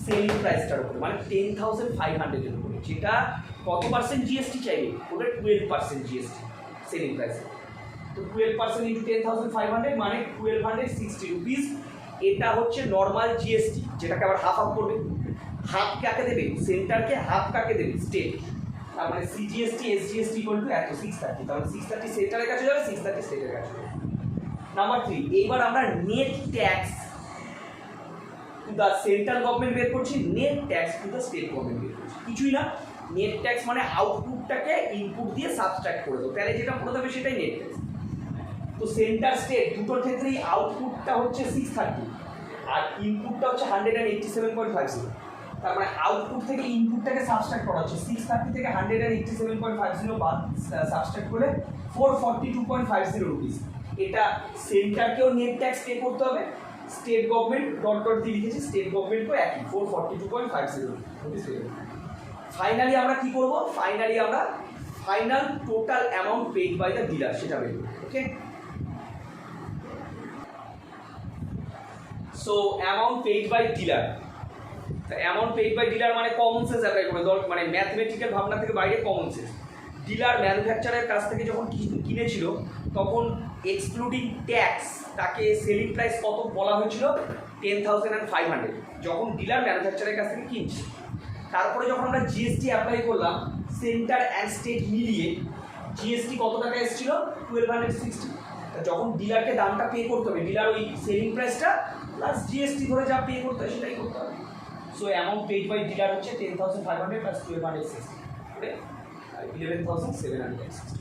A: সেলিং প্রাইসটার উপরে, মানে 10,500 এর উপরে, যেটা কত পার্সেন্ট জিএসটি চাইবে? ওটা 12% জিএসটি সেলিং প্রাইসে। তো 12% ইন্টু 10,500 মানে 1260 রুপিস। এটা হচ্ছে নর্মাল জিএসটি, যেটাকে আবার হাফ আপ করবে। হাফ কাকে দেবে? সেন্টারকে। হাফ কাকে দেবে? স্টেট। তার মানে সিজিএসটি এসজিএসটি ইকুয়াল টু এত 630, তাহলে 630 সেন্টারের কাছে যাবে, 630 স্টেটের কাছে যাবে। নাম্বার 3, এইবার আমরা net tax two the central government বের করছি, net tax to the state government বের করছি। কিছুই না, নেট ট্যাক্স মানে আউটপুটটাকে ইনপুট দিয়ে সাবস্ট্রাক্ট করে দেবো, তাহলে যেটা পড়ে দেবে সেটাই নেট ট্যাক্স। তো সেন্টার স্টেট দুটোর ক্ষেত্রেই আউটপুটটা হচ্ছে 630 আর ইনপুটটা হচ্ছে 187.50। তার মানে আউটপুট থেকে ইনপুটটাকে সাবস্ট্রাক্ট করা হচ্ছে, 630 থেকে 187.50 বাদ সাবস্ট্রাক্ট করে 442.50 রুপিস। এটা সেন্টারকেও নেট ট্যাক্স পে করতে হবে, স্টেট গভর্নমেন্ট ডট ডট দিয়ে লিখেছি, স্টেট গভর্নমেন্টও একই 442.50 রুপিস। ফাইনালি আমরা কি করব? ফাইনালি আমরা final total amount paid by the dealer সেটা বের করব। Okay, so amount paid by dealer. Amount paid by dealer মানে কমন সেন্স অ্যাপ্লাই করে, মানে ম্যাথমেটিক্যাল ভাবনা থেকে বাইরে কমন সেন্স। ডিলার ম্যানুফ্যাকচারের কাছ থেকে যখন কিনেছিল তখন এক্সক্লুডিং ট্যাক্স তাকে সেলিং প্রাইস কত বলা হয়েছিল? 10,500 যখন ডিলার ম্যানুফ্যাকচারের কাছ থেকে কিনছে। তারপরে যখন আমরা জিএসটি অ্যাপ্লাই করলাম সেন্টার অ্যান্ড স্টেট মিলিয়ে, জিএসটি কত টাকা এসেছিল? 1260। যখন ডিলারকে দামটা পে করতে হবে, ডিলার ওই সেলিং প্রাইসটা প্লাস জিএসটি ধরে যা পে করতে হয় সেটাই করতে হবে। So amount paid by dealer হচ্ছে 10,500 প্লাস 1260 করে 11,760।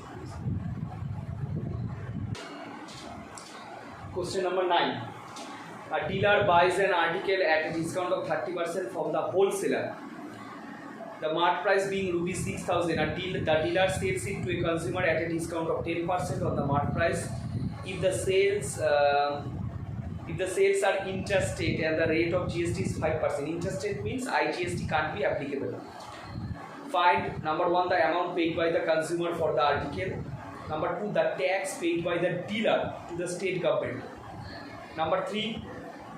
A: Question number 9. A dealer buys an article at a discount of 30% from the wholesaler. The mark price being rupees 6,000. The dealer sells it to a consumer at a discount of 10% on the mark price. If the sales are interstate and the rate of GST is 5%. Interstate means IGST can't be applicable. Find number 1 the amount paid by the consumer for the article. Number 2 the tax paid by the dealer to the state government. Number 3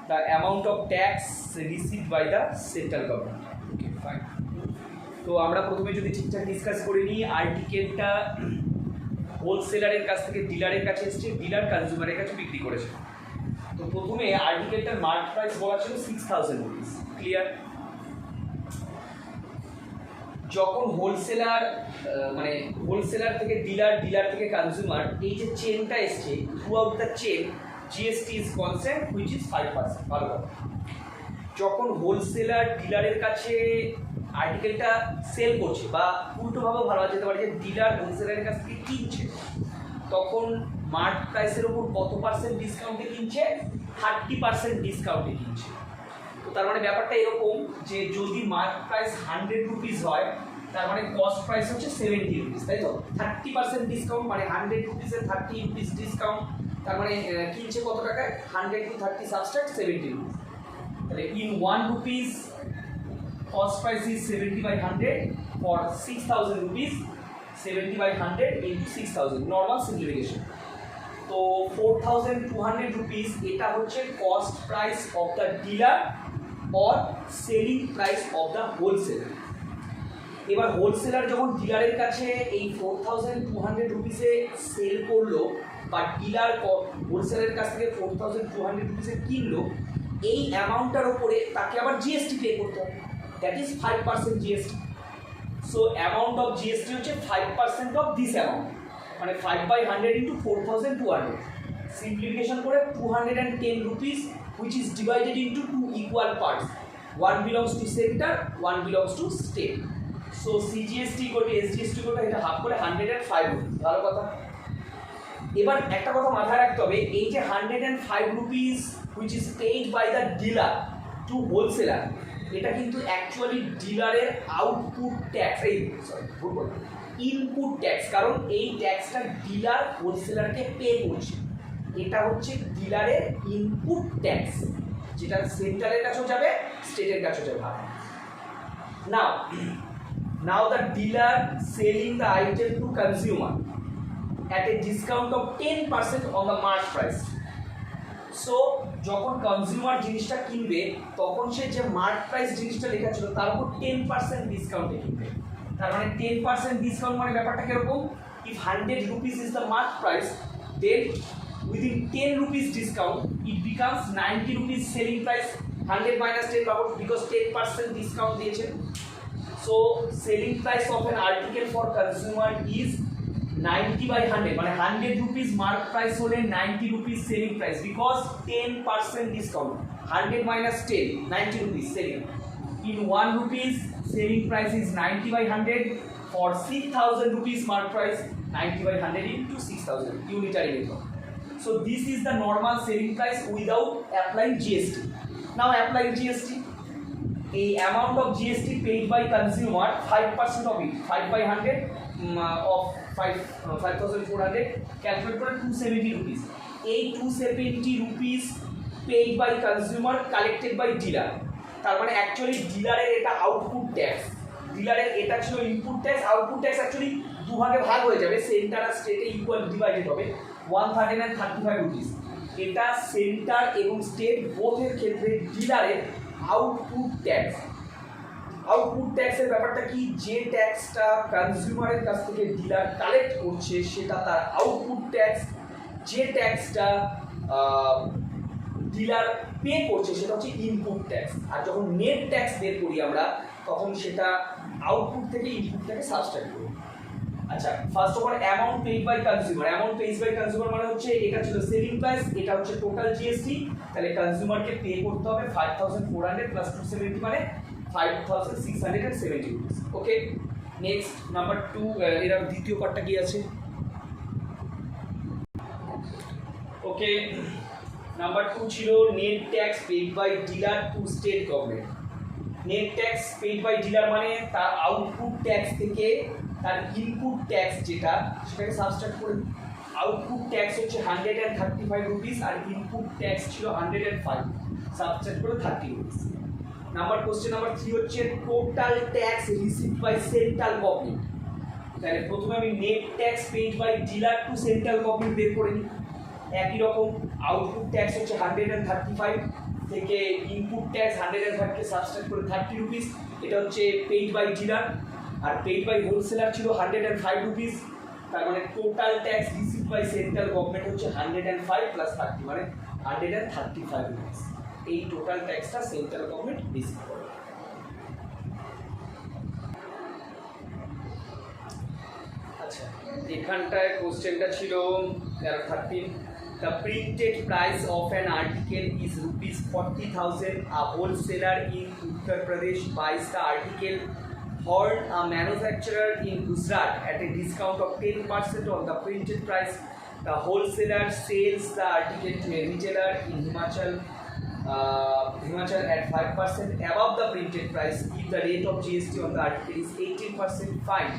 A: the amount of tax received by the central government. Okay, fine. তো আমরা প্রথমে যদি ঠিকঠাক discuss করে নিই, আর্টিকেলটা হোলসেলারের কাছ থেকে ডিলারের কাছে এসেছে, ডিলার কনজিউমারের কাছে বিক্রি করেছে। তো প্রথমে আর্টিকেলটার মার্ক প্রাইস বলা ছিল 6,000 রুপিস। ক্লিয়ার? যখন হোলসেলার মানে হোলসেলার থেকে ডিলার, ডিলার থেকে কনজিউমার, এই যে চেনটা এসছে, throughout the chain GST is consent which is 5%। ভালো কথা। যখন হোলসেলার ডিলারের কাছে আর্টিকেলটা সেল করছে, বা উল্টোভাবেও ভাবা যেতে পারে যে ডিলার হোলসেলারের কাছ থেকে কিনছে, তখন মার্ক প্রাইসের ওপর কত পার্সেন্ট ডিসকাউন্টে কিনছে? 30% ডিসকাউন্টে কিনছে। তো তার মানে ব্যাপারটা এরকম যে যদি মার্ক প্রাইস 100 রুপিস হয়, তার মানে কস্ট প্রাইস হচ্ছে 70 রুপিস, তাই তো? 30% ডিসকাউন্ট মানে 100 রুপিসে 30 রুপিস ডিসকাউন্ট, তার মানে কিনছে কত টাকায়? 100 to 30 সাবস্ট্রাক্ট 70 রুপিস। তাহলে in 1 rupees cost price is 70/100 for 6,000 rupees, 70/100 into 6,000, normal simplification. তো 4,200 rupees এটা হচ্ছে cost price of the dealer or selling price of the wholesaler. এবার হোলসেলার যখন ডিলারের কাছে এই 4,200 রুপিসে সেল করলো, বা ডিলার হোলসেলারের কাছ থেকে 4,200 রুপিসে কিনলো, এই অ্যামাউন্টটার উপরে তাকে আবার জিএসটি পে করতে হবে। That is 5% GST. So amount of GST হচ্ছে 5% of this amount, মানে 5/100 into 4,200. Simplification করে 210 rupees, which is divided into 2 equal parts. One belongs to center, one belongs to state. So CGST equal to SGST equal to এটা half করে 105 rupees. ভালো কথা। এবার একটা কথা মাথায় রাখতে হবে, এই যে 105 rupees which is paid by the dealer to wholesaler, এটা কিন্তু অ্যাকচুয়ালি ডিলারের আউটপুট ট্যাক্স, এই সরি ভুল বললাম, ইনপুট ট্যাক্স, কারণ এই ট্যাক্সটা ডিলার হোলসেলারকে পে করছে। এটা হচ্ছে ডিলারের ইনপুট ট্যাক্স, যেটা সেন্ট্রালের কাছেও যাবে, স্টেটের কাছেও যাবে। নাও Now the dealer selling the item to consumer at a discount of 10% on the mark price. So যখন কনজিউমার জিনিসটা কিনবে তখন সে যে মার্ক প্রাইস জিনিসটা লেখা ছিল তার উপর 10% ডিসকাউন্টে কিনবে। তার মানে 10% ডিসকাউন্ট মানে ব্যাপারটা কিরকম, if 100 rupees is the mark price, then within 10 rupees discount it becomes 90 rupees selling price, 100 minus 10 because 10% discount দিয়েছে। So selling price of an article for consumer is 90 by 100 মানে 100 rupees mark price হলে 90 rupees selling price because 10% discount, 100 minus 10 90 rupees selling, in 1 rupees selling price is 90 by 100, for 6000 rupees mark price 90 by 100 into 6000 unitary method. So this is the normal selling price without applying GST. Now applying GST, a amount of GST paid by consumer 5% of it, 5 by 100 of 5400 calculate করে 270 rupees. এই 270 rupees paid by consumer collected by dealer, তার মানে actually ডিলারের এটা output tax, ডিলারের এটা ছিল input tax, output tax actually দুভাগে ভাগ হয়ে যাবে, সেন্টার আর স্টেটে ইকুয়াল ডিভাইডেড হবে 135 rupees। এটা সেন্টার এবং স্টেট বোথের ক্ষেত্রে ডিলারের আউটপুট ট্যাক্স। আউটপুট ট্যাক্সের ব্যাপারটা কি, যে ট্যাক্সটা কনজিউমারের কাছ থেকে ডিলার কালেক্ট করছে সেটা তার আউটপুট ট্যাক্স, যে ট্যাক্সটা ডিলার পে করছে সেটা হচ্ছে ইনপুট ট্যাক্স। আর যখন নেট ট্যাক্স বের করি আমরা তখন সেটা আউটপুট থেকে ইনপুটটাকে সাবস্ট্রাক্ট করি। আচ্ছা, first of all amount paid by consumer, amount paid by consumer মানে হচ্ছে এটা ছিল সেলিং প্রাইস, এটা হচ্ছে টোটাল জিএসটি, তাহলে কনজিউমারকে পে করতে হবে 5400 প্লাস 270 মানে 5670 rupees। ওকে, নেক্সট নাম্বার 2, এর দ্বিতীয় পার্টটা কি আছে? ওকে, নাম্বার 2 ছিল net tax paid by dealer to state government. Net tax paid by dealer মানে তার আউটপুট ট্যাক্স থেকে তার ইনপুট ট্যাক্স যেটা সেটাকে সাবস্ট্রাক্ট করে, আউটপুট ট্যাক্স হচ্ছে 135 rupees আর ইনপুট ট্যাক্স ছিল 105, সাবস্ট্রাক্ট করে 30 rupees। কোশ্চেন নাম্বার 3 হচ্ছে total tax received by central government. তাহলে প্রথমে আমি net tax paid by dealer to central government বের করে নিই। একই রকম আউটপুট ট্যাক্স হচ্ছে 135 থেকে ইনপুট ট্যাক্স 105 কে সাবস্ট্রাক্ট করে 30 rupees, এটা হচ্ছে পেইড বাই ডিলার। আর পেইড বাই হোলসেলার ছিল 105 rupees, তার মানে total tax received by central government হচ্ছে 105 প্লাস 30 মানে 135 rupees। এই টোটাল ট্যাক্সটা সেন্ট্রাল গভর্নমেন্ট রিসিভ করে। আচ্ছা, এখানটায় কোশ্চেনটা ছিল 13, the printed price of an article is rupees 40,000. A wholesaler in Uttar Pradesh buys the article from a manufacturer in Gujarat at a discount of 10% on the printed price. The wholesaler sells the article to a retailer in Himachal at 5% above the printed price if the rate of GST on the article is 18%. Fine.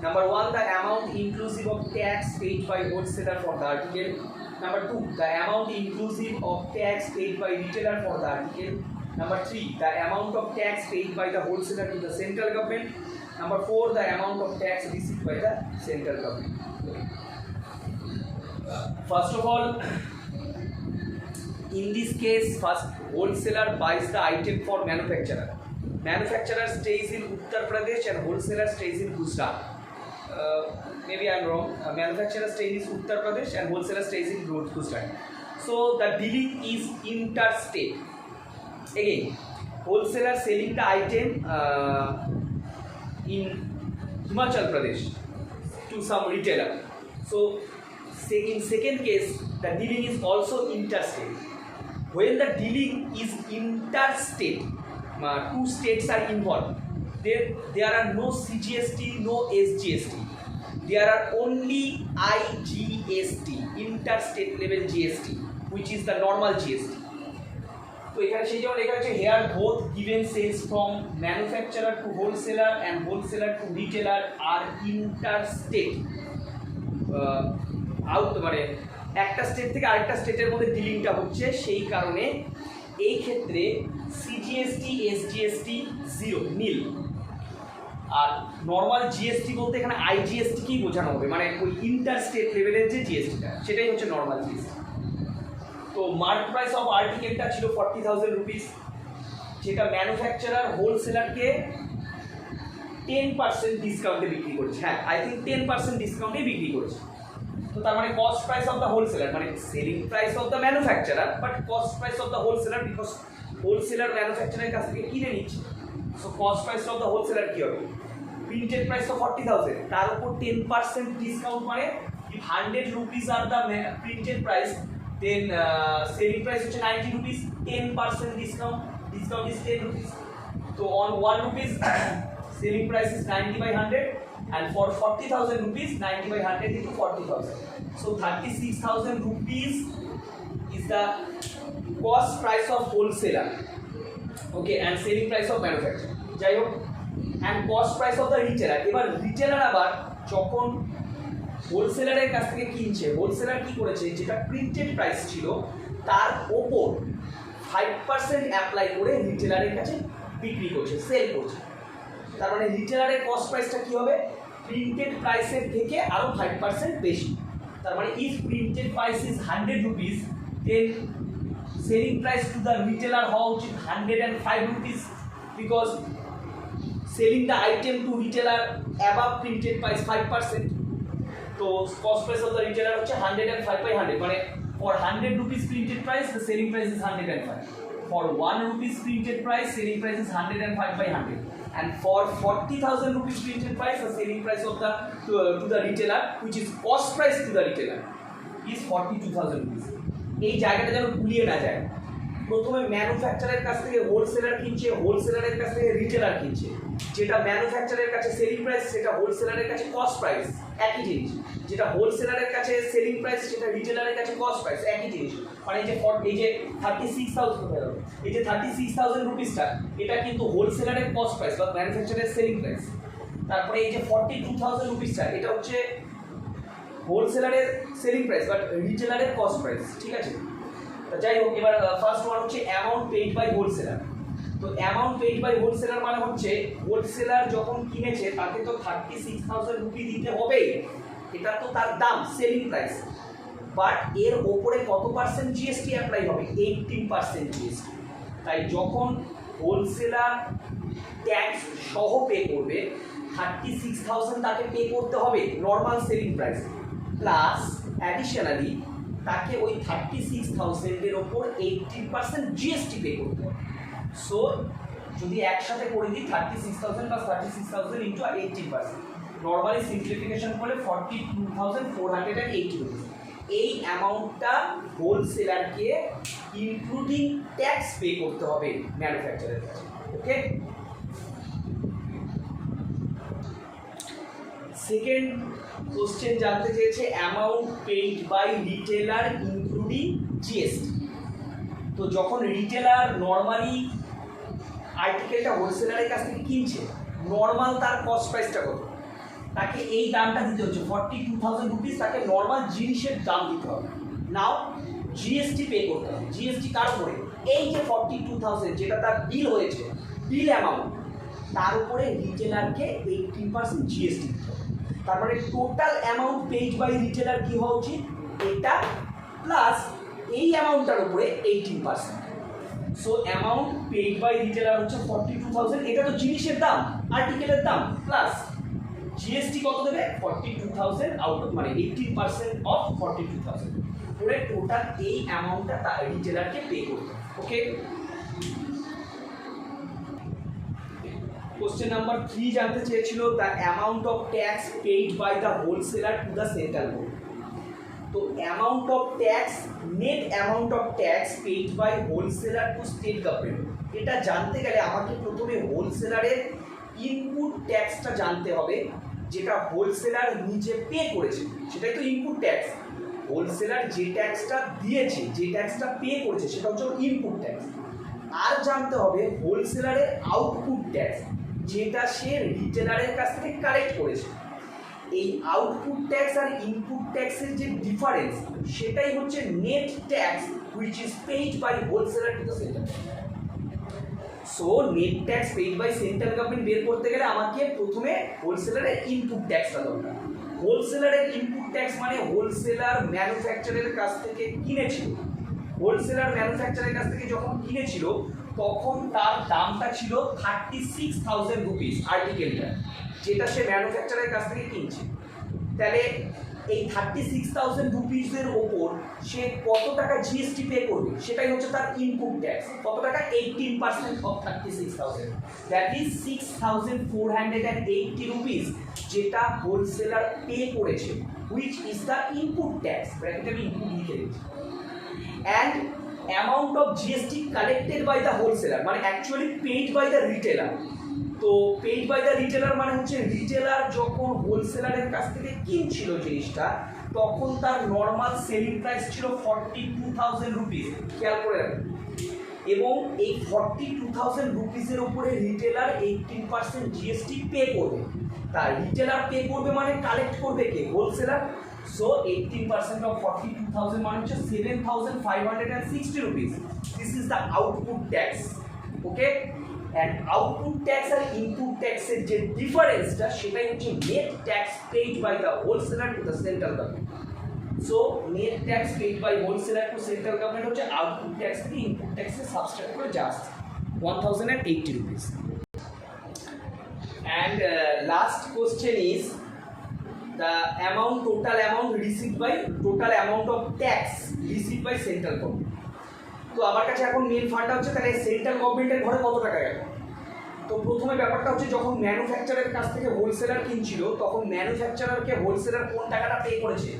A: Number 1, the amount inclusive of tax paid by wholesaler for the article. Number 2, the amount inclusive of tax paid by retailer for the article. Number 3, the amount of tax paid by the wholesaler to the central government. Number 4, the amount of tax received by the central government. First of all, in this case, first wholesaler buys the item for manufacturer. Manufacturer stays in Uttar Pradesh and wholesaler stays in Gujarat. Maybe I'm wrong. Manufacturer stays in Uttar Pradesh and wholesaler stays in Gujarat. So the dealing is interstate. Again, wholesaler selling the item in Himachal Pradesh to some retailer. So in second case, the dealing is also interstate. When the dealing is interstate, two states are involved. There are no CGST, no SGST. There are only IGST, interstate level GST, which is the normal GST. তো এখানে সেই যেমন লেখা আছে here both given sales from manufacturer to wholesaler and wholesaler to retailer are interstate. মানে একটা state থেকে আরেকটা স্টেটের মধ্যে ডিলিংটা হচ্ছে, সেই কারণে এই ক্ষেত্রে সিজিএসটি এসজিএসটি জিরো নীল। আর নর্মাল জিএসটি বলতে এখানে আইজিএসটিকেই বোঝানো হবে, মানে ওই ইন্টার স্টেট লেভেলের যে জিএসটিটা সেটাই হচ্ছে নর্মাল জিএসটি। তো মার্কেট প্রাইস অফ আর্টিকেলটা ছিল 40,000 রুপিস, যেটা ম্যানুফ্যাকচারার হোলসেলারকে 10% ডিসকাউন্টে বিক্রি করেছে। হ্যাঁ, আই থিঙ্ক 10% ডিসকাউন্টে বিক্রি করেছে। তো তার মানে cost price of the wholesaler, মানে selling price of the manufacturer but cost price of the wholesaler, because wholesaler ম্যানুফ্যাকচারের কাছ থেকে কিনে নিচ্ছে। So cost price of the wholesaler কি হবে? প্রিন্টেড প্রাইস তো 40,000, তার উপর 10% ডিসকাউন্ট, মানে if 100 rupees are the printed price, then selling price হচ্ছে 90 rupees, 10% discount is 10 rupees. So on 1 rupees selling price is 90 by 100, and for 40,000 rupees 90 by 100 into 40,000. So 36,000 rupees is the cost price of wholesaler, okay, and selling price of manufacturer. যাই হোক, and cost price of the retailer. এবার retailer আবার যখন হোলসেলারের কাছ থেকে কিনছে, wholesaler কি করেছে, যেটা প্রিন্টেড প্রাইস ছিল তার ওপর 5% অ্যাপ্লাই করে রিটেলারের কাছে বিক্রি করছে, সেল করছে। তার মানে রিটেলারের কস্ট প্রাইসটা কি হবে? প্রিন্টেড প্রাইসের থেকে আরও 5% বেশি। তার মানে if printed price is 100 rupees, then selling price to the retailer হওয়া উচিত 105 rupees, because selling the item to retailer above printed price 5%. So cost price of the retailer হচ্ছে 105 by 100, মানে for 100 rupees printed price the selling price is 105. For 1 rupees printed price selling price is 105 by 100, and for 40,000 rupees printed price the selling price of the to the retailer, which is cost price to the retailer, is 42,000 rupees. এই জায়গাটা যেন ভুলিয়ে না যায়। প্রথমে ম্যানুফ্যাকচারের কাছ থেকে wholesaler কিনছে, হোলসেলারের কাছ থেকে রিটেলার কিনছে। যেটা ম্যানুফ্যাকচারের কাছে সেলিং প্রাইস সেটা হোলসেলারের কাছে কস্ট প্রাইস, একই জিনিস। যেটা হোলসেলারের কাছে সেলিং প্রাইস সেটা রিটেলারের কাছে কস্ট প্রাইস, একই জিনিস। মানে এই যে 36,000 কোথায় গেল, এই যে 36,000 রুপিসটা এটা কিন্তু হোলসেলারের কস্ট প্রাইস বা ম্যানুফ্যাকচারের সেলিং প্রাইস। তারপরে এই যে 42,000 রুপিসটা এটা হচ্ছে হোলসেলারের সেলিং প্রাইস বাট রিটেলারের কস্ট প্রাইস, ঠিক আছে। যাই হোক, এবার ফার্স্ট ওয়ান হচ্ছে অ্যামাউন্ট পেইড বাই হোলসেলার। তো অ্যামাউন্ট পেইড বাই হোলসেলার মানে হচ্ছে হোলসেলার যখন কিনেছে তাকে তো 36,000 রুপি দিতে হবে, এটা তো তার দাম, সেলিং প্রাইস। বাট এর ওপরে কত পার্সেন্ট জিএসটি অ্যাপ্লাই হবে? 18% জিএসটি। তাই যখন হোলসেলার ট্যাক্স সহ পে করবে 36,000 তাকে পে করতে হবে normal selling price, plus additionally তাকে ওই 36,000-এর ওপর 18% জিএসটি পে করতে হবে। সো যদি একসাথে করে দিই 36,000 প্লাস 36,000 ইন্টু 18%, নর্মালি সিম্পলিফিকেশন করলে 42,480 রুপিস। এই অ্যামাউন্টটা হোলসেলারকে ইনক্লুডিং ট্যাক্স পে করতে হবে ম্যানুফ্যাকচারের কাছে, ওকে। সেকেন্ড কোশ্চেন জানতে চেয়েছে amount paid by retailer including GST. তো যখন রিটেলার নর্মালি আর্টিকেলটা হোলসেলারের কাছ থেকে কিনছে, নর্মাল তার কস্ট প্রাইসটা কত, তাকে এই দামটা দিতে হচ্ছে 42,000 রুপিস, তাকে নর্মাল জিনিসের দাম দিতে হবে। নাও জিএসটি পে করতে হবে। জিএসটি কার উপরে? এই যে 42,000 যেটা তার বিল হয়েছে, বিল অ্যামাউন্ট, তার উপরে রিটেলারকে 18% জিএসটি দিতে হবে। তার মানে total amount paid by retailer কি হওয়া উচিত? এটা প্লাস এই অ্যামাউন্টটার উপরে 18%। So amount paid by retailer হচ্ছে 42,000, এটা তো জিনিসের দাম, আর্টিকেলের দাম, প্লাস জিএসটি কত দেবে? 42,000 আউট অফ, মানে 18% অফ 42,000 করে টোটাল এই অ্যামাউন্টটা তার রিটেলারকে পে করতে হবে, ওকে। কোশ্চেন নাম্বার 3 জানতে চেয়েছিল the amount of tax paid by the wholesaler to the central board. তো amount of tax, net amount of tax paid by wholesaler to state government, এটা জানতে গেলে আমাকে প্রথমে হোলসেলারের ইনপুট ট্যাক্সটা জানতে হবে, যেটা হোলসেলার নিজে পে করেছে, সেটাই তো ইনপুট ট্যাক্স। হোলসেলার যে ট্যাক্সটা দিয়েছে, যে ট্যাক্সটা পে করেছে, সেটা হচ্ছে ইনপুট ট্যাক্স। আর জানতে হবে হোলসেলারের আউটপুট ট্যাক্স, যেটা সে রিটেলারের কাছ থেকে কালেক্ট করেছে। এই আউটপুট ট্যাক্স আর ইনপুট ট্যাক্সের যে ডিফারেন্স, সেটাই হচ্ছে net tax which is paid by wholesaler to the centre. So net tax paid by central government বের করতে গেলে আমাকে প্রথমে হোলসেলারের ইনপুট ট্যাক্সটা দরকার। হোলসেলারের ইনপুট ট্যাক্স মানে হোলসেলার ম্যানুফ্যাকচারের কাছ থেকে কিনেছিল, হোলসেলার ম্যানুফ্যাকচারের কাছ থেকে যখন কিনেছিল তখন তার দামটা ছিল 36,000 রুপিস আর্টিকেলটা, যেটা সে ম্যানুফ্যাকচারের কাছ থেকে কিনছে। তাহলে এই 36,000 রুপিসের ওপর সে কত টাকা জিএসটি পে করবে, সেটাই হচ্ছে তার ইনপুট ট্যাক্স। কত টাকা? 18% অফ 36,000, দ্যাট ইজ 6,480 রুপিস, যেটা হোলসেলার পে করেছে, which is the input tax, ব্র্যাকেটে আমি ইনপুট লিখে দিচ্ছি। And amount of GST collected by the wholesaler, মানে actually paid by the retailer. তো পেইড বাই দ্য রিটেলার মানে হচ্ছে রিটেলার যখন হোলসেলারের কাছ থেকে কিনছিল জিনিসটা, তখন তার নর্মাল সেলিং প্রাইস ছিল 42,000 রুপিস, খেয়াল করে রাখবেন। এবং এই 42,000 রুপিসের উপরে রিটেলার 18% জিএসটি পে করবে। তার রিটেলার পে করবে মানে কালেক্ট করবে কে? হোলসেলার। সো 18% of 42,000 মানে হচ্ছে 7,560 rupees. This is the output tax. Okay, and output tax আর ইনপুট ট্যাক্সের যে ডিফারেন্সটা, সেটাই হচ্ছে net tax paid by the wholesaler to the central government. So net tax paid by wholesaler to central government হচ্ছে output tax থেকে input ট্যাক্সে subtract করে just 1,080 rupees. And last question is the amount, total amount received by, total amount of tax received by central government. তো আমার কাছে এখন main ফান্ডটা হচ্ছে তাহলে সেন্ট্রাল গভর্নমেন্টের ঘরে কত টাকা গেল। তো প্রথমে ব্যাপারটা হচ্ছে যখন ম্যানুফ্যাকচারের কাছ থেকে হোলসেলার কিনছিল, তখন ম্যানুফ্যাকচারারকে হোলসেলার কোন টাকাটা পে করেছে?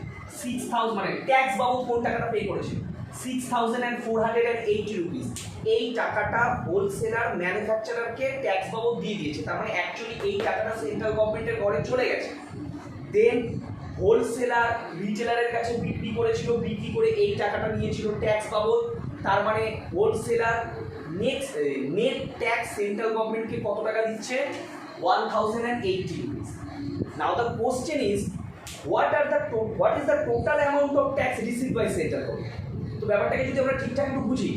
A: 6,000, মানে ট্যাক্স বাবদ কোন টাকাটা পে করেছে? 6,480 রুপিস। এই টাকাটা হোলসেলার ম্যানুফ্যাকচারারকে ট্যাক্স বাবদ দিয়ে দিয়েছে, তার মানে অ্যাকচুয়ালি এই টাকাটা সেন্ট্রাল গভর্নমেন্টের ঘরে চলে গেছে। দেন হোলসেলার রিটেলারের কাছে বিক্রি করেছিল, বিক্রি করে এই টাকাটা নিয়েছিল ট্যাক্স বাবদ, তার মানে হোলসেলার নেট ট্যাক্স সেন্ট্রাল গভর্নমেন্টকে কত টাকা দিচ্ছে? 1,080 rupees. Now the question is what is the total amount of tax received by central government? তো ব্যাপারটাকে যদি আমরা ঠিকঠাক একটু বুঝি,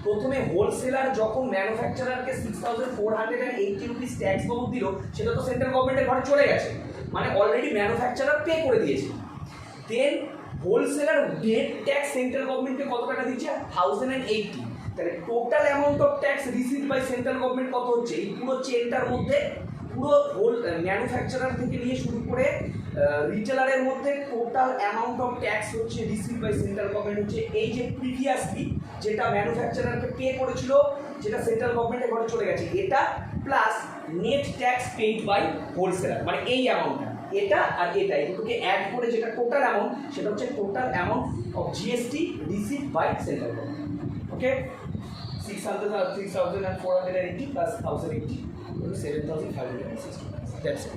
A: প্রথমে হোলসেলার যখন ম্যানুফ্যাকচারারকে 6,480 রুপিস ট্যাক্স বাবদ দিল, সেটা তো সেন্ট্রাল গভর্নমেন্টের ঘরে চলে গেছে, মানে অলরেডি ম্যানুফ্যাকচারার পে করে দিয়েছে। Then wholesaler net tax central গভর্নমেন্টকে কত টাকা দিচ্ছে? 1,080। তাহলে total amount of tax received by central government কত হচ্ছে? এই পুরো চেনটার মধ্যে, পুরো হোল ম্যানুফ্যাকচারার থেকে নিয়ে শুরু করে রিটেলারের মধ্যে টোটাল অ্যামাউন্ট অফ ট্যাক্স হচ্ছে রিসিভ বাই সেন্ট্রাল গভর্নমেন্ট হচ্ছে এই যে প্রিভিয়াসলি যেটা ম্যানুফ্যাকচারারকে পে করেছিল, যেটা সেন্ট্রাল গভর্নমেন্টের ঘরে চলে গেছে, এটা plus net tax paid by wholesaler, মানে এই অ্যামাউন্টটা, এটা আর এটা, এই দুটোকে অ্যাড করে যেটা টোটাল অ্যামাউন্ট, সেটা হচ্ছে total amount of GST receive by central government. Okay, 6,480 plus 1,080 7,560. That's it.